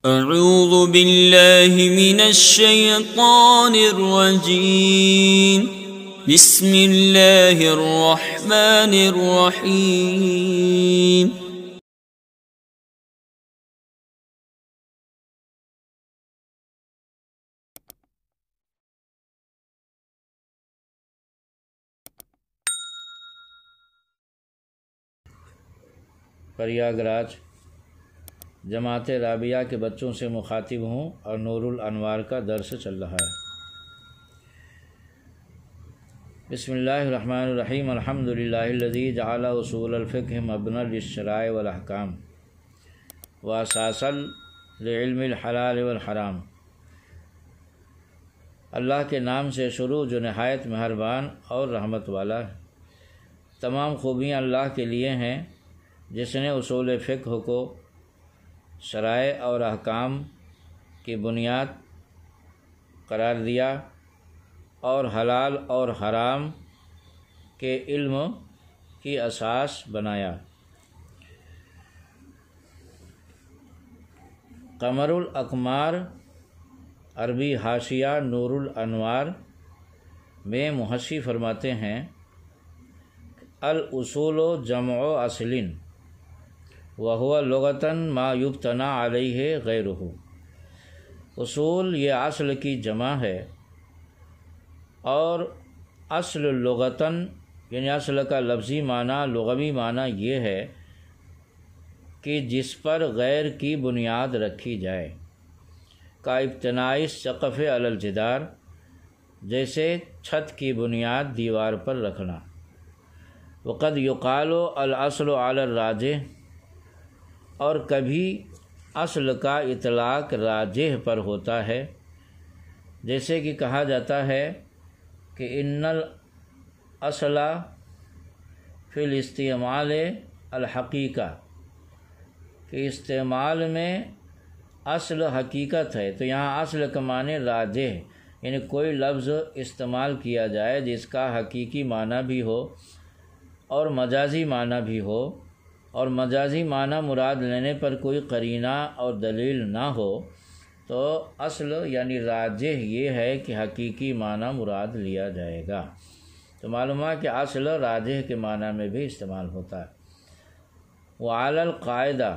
اعوذ باللہ من الشیطان الرجیم بسم اللہ الرحمن الرحیم پریاگراج جماعت رابعہ کے بچوں سے مخاطب ہوں اور نور الانوار کا درس چل رہا ہے۔ بسم اللہ الرحمن الرحیم الحمدللہ الذی جعل اصول الفقہ مبنی للشرائع والاحکام واساسا لعلم الحلال والحرام۔ اللہ کے نام سے شروع جو نہایت مہربان اور رحمت والا ہے۔ تمام خوبیاں اللہ کے لیے ہیں جس نے اصول فقہ کو شرائع اور احکام کی بنیاد قرار دیا اور حلال اور حرام کے علم کی اساس بنایا۔ قمر الاقمار عربی حاشیہ نور الانوار میں محشی فرماتے ہیں الاصول جمع اصل وهو لغتاً ما یبتنى علیہ غیرہ۔ اصول یہ اصل کی جمع ہے اور اصل لغتاً یعنی اصل کا لفظی معنی لغوی معنی یہ ہے کہ جس پر غیر کی بنیاد رکھی جائے، کا ابتناء السقف علی الجدار، جیسے چھت کی بنیاد دیوار پر رکھنا۔ وقد یقال الاصل علی الراجح، اور کبھی اصل کا اطلاق راجح پر ہوتا ہے، جیسے کہ کہا جاتا ہے کہ ان الاصل فی الاستعمال الحقیقہ، کہ استعمال میں اصل حقیقت ہے۔ تو یہاں اصل کا معنی راجح، یعنی کوئی لفظ استعمال کیا جائے جس کا حقیقی معنی بھی ہو اور مجازی معنی بھی ہو، اور مجازی معنی مراد لینے پر کوئی قرینہ اور دلیل نہ ہو، تو اصل یعنی راجح یہ ہے کہ حقیقی معنی مراد لیا جائے گا۔ تو معلوم ہے کہ اصل راجح کے معنی میں بھی استعمال ہوتا ہے۔ وعلی القاعدہ،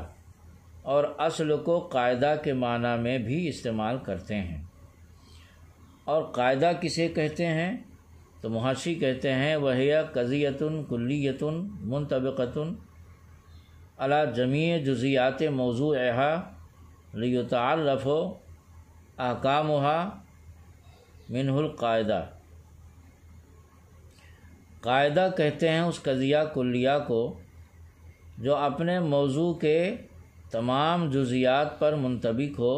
اور اصل کو قاعدہ کے معنی میں بھی استعمال کرتے ہیں۔ اور قاعدہ کسے کہتے ہیں؟ تو محشی کہتے ہیں وہی قضیۃ کلیۃ منطبقۃ علی جمیع جزیات موضوعها لیتعرف احکامها منہ القاعدہ۔ قاعدہ کہتے ہیں اس قضیہ کلیہ کو جو اپنے موضوع کے تمام جزیات پر منطبق ہو،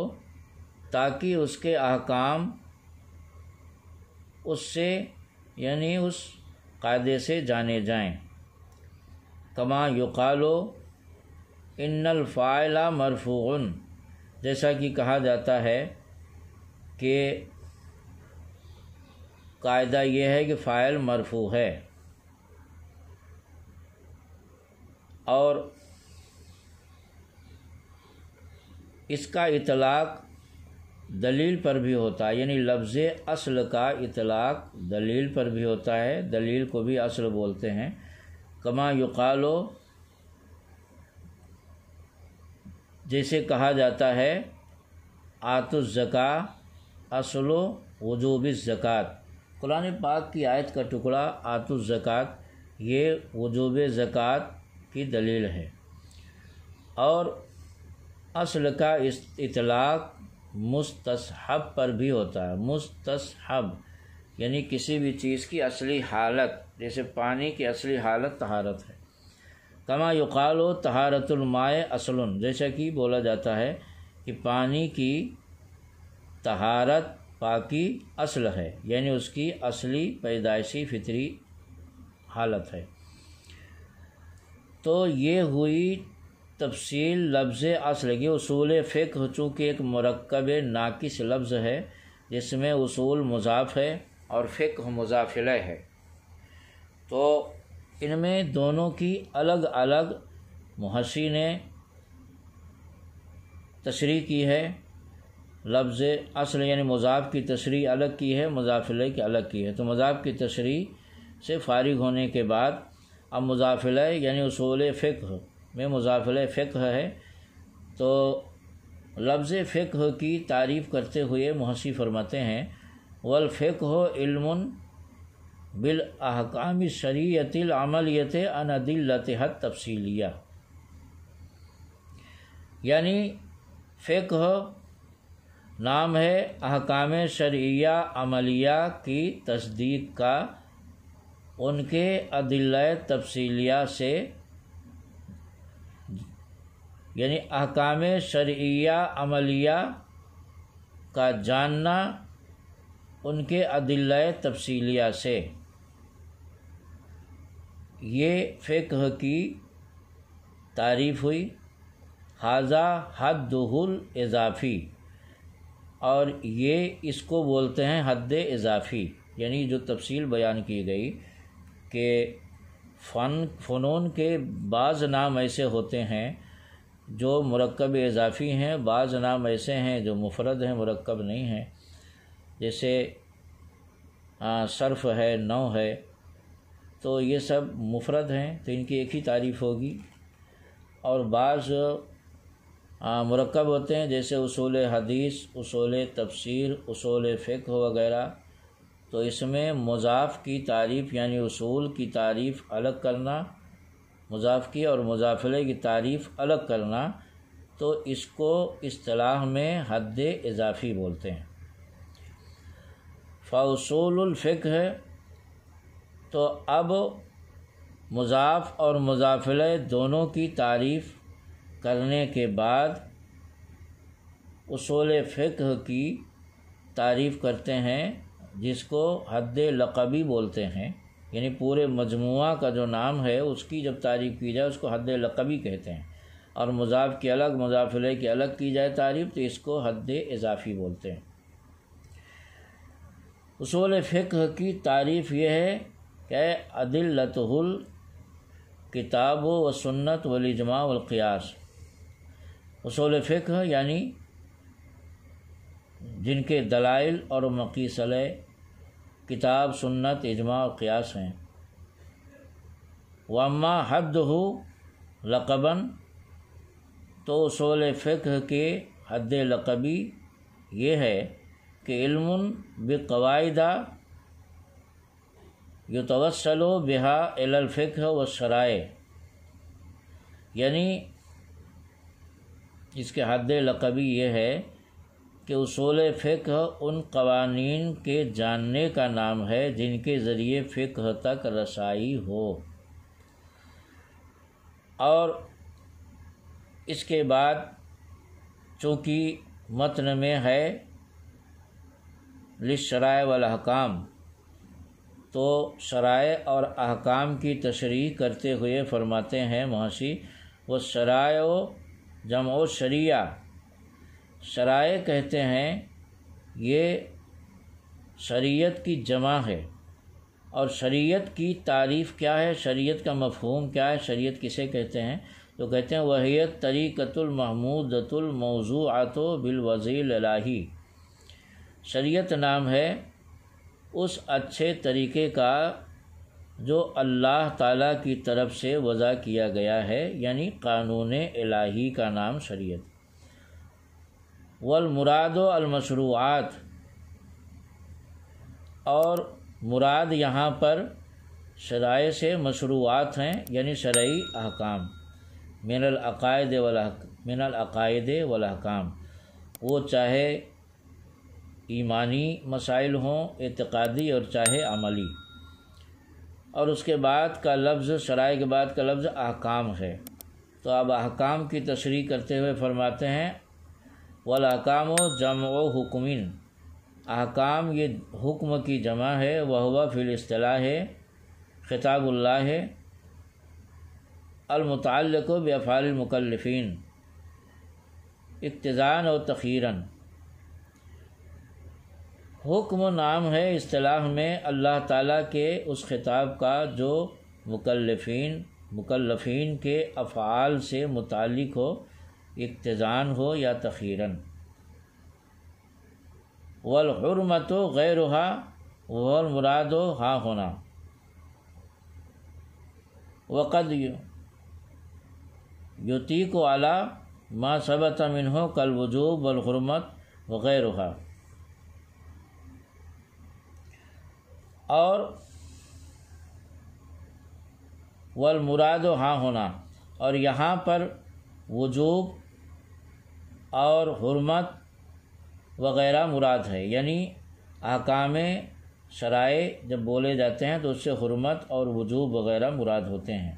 تاکہ اس کے احکام اس سے یعنی اس قاعدے سے جانے جائیں۔ کما یقال ان الفاعل مرفوع، جیسا کہ کہا جاتا ہے کہ قاعدہ یہ ہے کہ فاعل مرفوع ہے، اور اس کا اطلاق دلیل پر بھی ہوتا ہے، یعنی لفظ اصل کا اطلاق دلیل پر بھی ہوتا ہے، دلیل کو بھی اصل بولتے ہیں۔ کما یقال، جیسے کہا جاتا ہے آتوا الزکاۃ اصل وجوب الزکوٰۃ، قرآن پاک کی آیت کا ٹکڑا آتوا الزکاۃ یہ وجوب زکوٰۃ کی دلیل ہے۔ اور اصل کا اطلاق مستصحب پر بھی ہوتا ہے۔ مستصحب یعنی کسی بھی چیز کی اصلی حالت، جیسے پانی کی اصلی حالت طہارت ہے۔ کما یقال طہارت الماء اصل، جیسا کہ بولا جاتا ہے کہ پانی کی طہارت پاکی اصل ہے، یعنی اس کی اصلی پیدائشی فطری حالت ہے۔ تو یہ ہوئی تفصیل لفظ اصل کی۔ اصول فقہ چونکہ ایک مرکب ناقص لفظ ہے جس میں اصول مضاف ہے اور فقہ مضاف الیہ ہے، تو ان میں دونوں کی الگ الگ محشی نے تشریح کی ہے، لفظ اصل یعنی مضاف کی تشریح الگ کی ہے، مضاف الیہ کی الگ کی ہے۔ تو مضاف کی تشریح سے فارغ ہونے کے بعد اب مضاف الیہ یعنی اصول فقہ میں مضاف الیہ فقہ ہے، تو لفظ فقہ کی تعریف کرتے ہوئے محشی فرماتے ہیں والفقہ علم بالاحکام الشرعیۃ العملیۃ عن ادلتها التفصیلیہ، یعنی فقہ نام ہے احکام شرعیہ عملیہ کی تصدیق کا ان کے ادلہ تفصیلیہ سے، یعنی احکام شرعیہ عملیہ کا جاننا ان کے ادلہ تفصیلیہ سے، یہ فقہ کی تعریف ہوئی۔ ھذا حدہ الاضافی، اور یہ اس کو بولتے ہیں حد اضافی، یعنی جو تفصیل بیان کی گئی کہ فنون کے بعض نام ایسے ہوتے ہیں جو مرکب اضافی ہیں، بعض نام ایسے ہیں جو مفرد ہیں، مرکب نہیں ہیں، جیسے صرف ہے، نحو ہے، تو یہ سب مفرد ہیں تو ان کی ایک ہی تعریف ہوگی، اور بعض مرکب ہوتے ہیں جیسے اصول حدیث، اصول تفسیر، اصول فقہ وغیرہ، تو اس میں مضاف کی تعریف یعنی اصول کی تعریف الگ کرنا، مضاف کی اور مضاف الیہ کی تعریف الگ کرنا، تو اس کو اصطلاح میں حد اضافی بولتے ہیں۔ فاصول الفقہ، تو اب مضاف اور مضاف الیہ دونوں کی تعریف کرنے کے بعد اصول فقہ کی تعریف کرتے ہیں، جس کو حد لقبی بولتے ہیں، یعنی پورے مجموعہ کا جو نام ہے اس کی جب تعریف کی جائے اس کو حد لقبی کہتے ہیں، اور مضاف کی الگ مضاف الیہ کی الگ کی جائے تعریف تو اس کو حد اضافی بولتے ہیں۔ اصول فقہ کی تعریف یہ ہے کہ ادلتہ الکتاب و سنت والاجماع والقیاس، اصول فقہ یعنی جن کے دلائل اور مقیس علیہ کتاب، سنت، اجماع اور قیاس ہیں۔ واما حدہ لقباً، تو اصول فقہ کے حد لقبی یہ ہے کہ علم بقواعد یتوسل بہا الی الفقہ والشرائع، یعنی اس کے حد لقبی یہ ہے کہ اصول فقہ ان قوانین کے جاننے کا نام ہے جن کے ذریعے فقہ تک رسائی ہو، اور اس کے بعد چونکہ متن میں ہے للشرائع والاحکام، تو شرائع اور احکام کی تشریح کرتے ہوئے فرماتے ہیں محشی والشرائع جمع شریعہ، شرائع کہتے ہیں یہ شریعت کی جمع ہے، اور شریعت کی تعریف کیا ہے، شریعت کا مفہوم کیا ہے، شریعت کسے کہتے ہیں، تو کہتے ہیں وہی طریقۃ المحمودۃ الموضوعۃ بالوضع الالہی، شریعت نام ہے اس اچھے طریقے کا جو اللہ تعالیٰ کی طرف سے وضع کیا گیا ہے، یعنی قانون الہی کا نام شریعت۔ والمراد المشروعات، اور مراد یہاں پر شرائع سے مشروعات ہیں، یعنی شرعی احکام، من العقائد والاحکام، وہ چاہے ایمانی مسائل ہوں، اعتقادی، اور چاہے عملی۔ اور اس کے بعد کا لفظ، شرائع کے بعد کا لفظ احکام ہے، تو اب احکام کی تشریح کرتے ہوئے فرماتے ہیں والاحکام جمع حکم، احکام یہ حکم کی جمع ہے، وہو فی الاصطلاح خطاب اللہ المتعلق بافعال المکلفین اقتضاء و تخیرا، حکم نام ہے اصطلاح میں اللہ تعالیٰ کے اس خطاب کا جو مکلفین کے افعال سے متعلق ہو، اقتضاً ہو یا تخیراً۔ والحرمت غیرہا والمراد ہاں ہونا، وقد یطیق علی ما ثبت منہ کالوجوب والحرمت وغیرہا، اور والمراد ہاں ہونا، اور یہاں پر وجوب اور حرمت وغیرہ مراد ہے، یعنی احکام شرائع جب بولے جاتے ہیں تو اس سے حرمت اور وجوب وغیرہ مراد ہوتے ہیں۔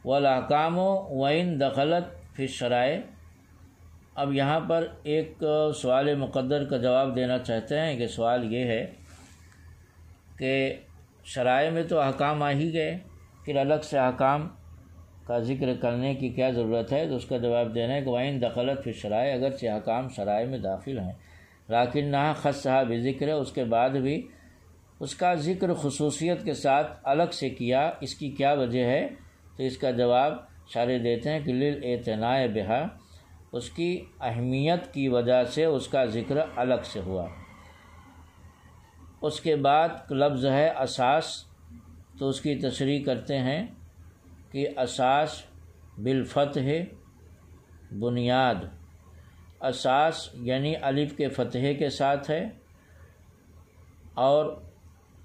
والاحکام وَإِن دخلت فی الشرائع، اب یہاں پر ایک سوال مقدر کا جواب دینا چاہتے ہیں کہ سوال یہ ہے کہ شرائع میں تو احکام آ ہی گئے، پھر الگ سے احکام کا ذکر کرنے کی کیا ضرورت ہے؟ تو اس کا جواب دینا ہے کہ وَإِن دخلت فی الشرائع، اگرچہ احکام شرائع میں داخل ہیں، لیکنھا خصھا بذکر، اس کے بعد بھی اس کا ذکر خصوصیت کے ساتھ الگ سے کیا، اس کی کیا وجہ ہے؟ تو اس کا جواب شارح دیتے ہیں کہ للاعتناء بہا، اس کی اہمیت کی وجہ سے اس کا ذکر الگ سے ہوا۔ اس کے بعد لفظ ہے اساس، تو اس کی تشریح کرتے ہیں کہ اساس بالفتح بنیاد، اساس یعنی الف کے فتحے کے ساتھ ہے، اور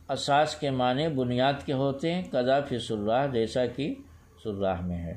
اساس کے معنی بنیاد کے ہوتے ہیں، قضا فی سراہ، جیسا کہ سراہ میں ہے۔